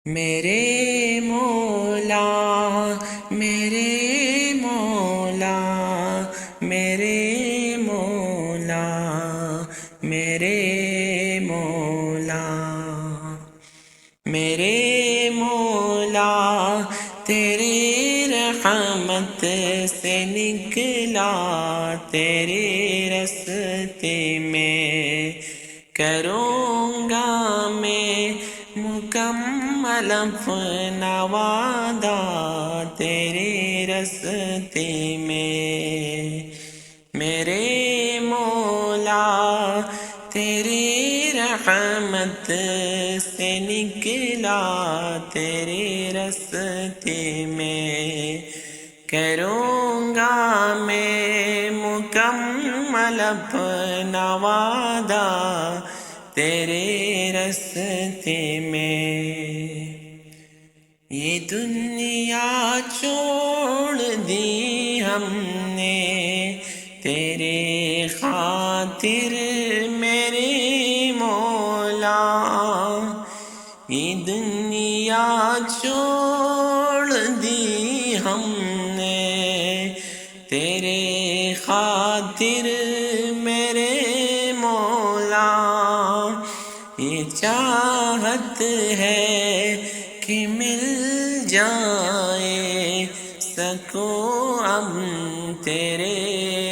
میرے مولا میرے مولا میرے مولا میرے مولا میرے مولا تیری رحمت سے نکلا تیرے راستے میں کروں گا میں مکمل اپنا وعدہ تیرے راستے میں میرے مولا تیری رحمت سے نکلا تیرے راستے میں کروں گا میں مکمل اپنا وعدہ تیرے راستے میں یہ دنیا چھوڑ دی ہم نے تیرے خاطر میرے مولا یہ دنیا چھوڑ دی ہم نے تیرے خاطر میرے مولا یہ چاہت ہے کہ مل جائے سکو ہم تیرے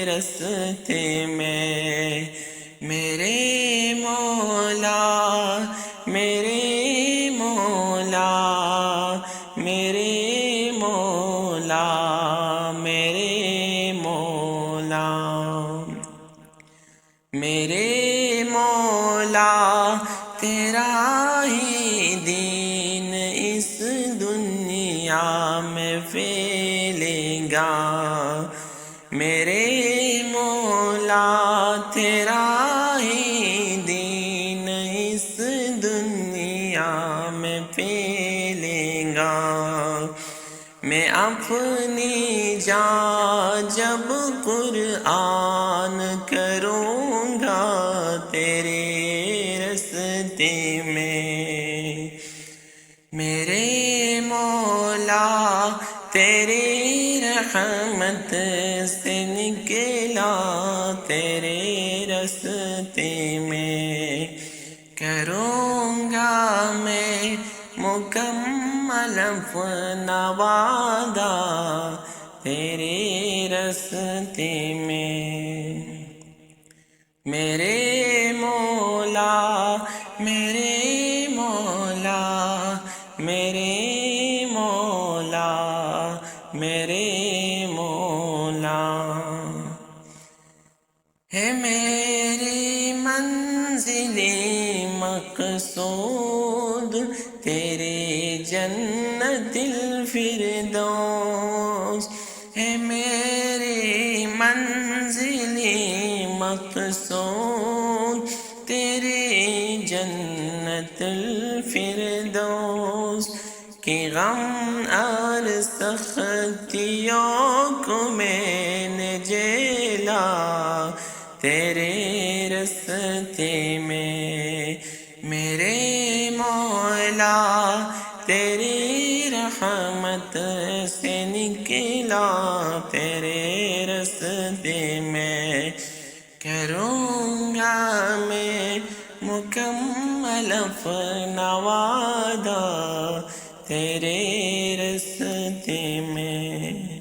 راستے میں میرے مولا میرے مولا میرے مولا میرے مولا میرے مولا تیرا ہی دین اس دنیا میں پھیلے گا میرے مولا تیرا ہی دین اس دنیا میں پھیلے گا میں اپنی جان جب قرآن کروں گا تیرے راستے میں میرے مولا تیری رحمت سے نکلا تیرے راستے میں کروں گا میں مکمل اپنا وعدہ تیرے راستے میں میرے مولا میرے مولا میرے مولا میرے مولا ہے میری منزل مقصود تیرے جنت الفردوس ہے میری منزل مقصود تیرے جنت الفردوس کہ غم اور سختیوں کو میں نے جھیلا تیرے راستے میں میرے مولا تیری رحمت سے نکلا تیرے راستے میں کروں گا میں مکمل اپنا وعدہ تیرے راستے میں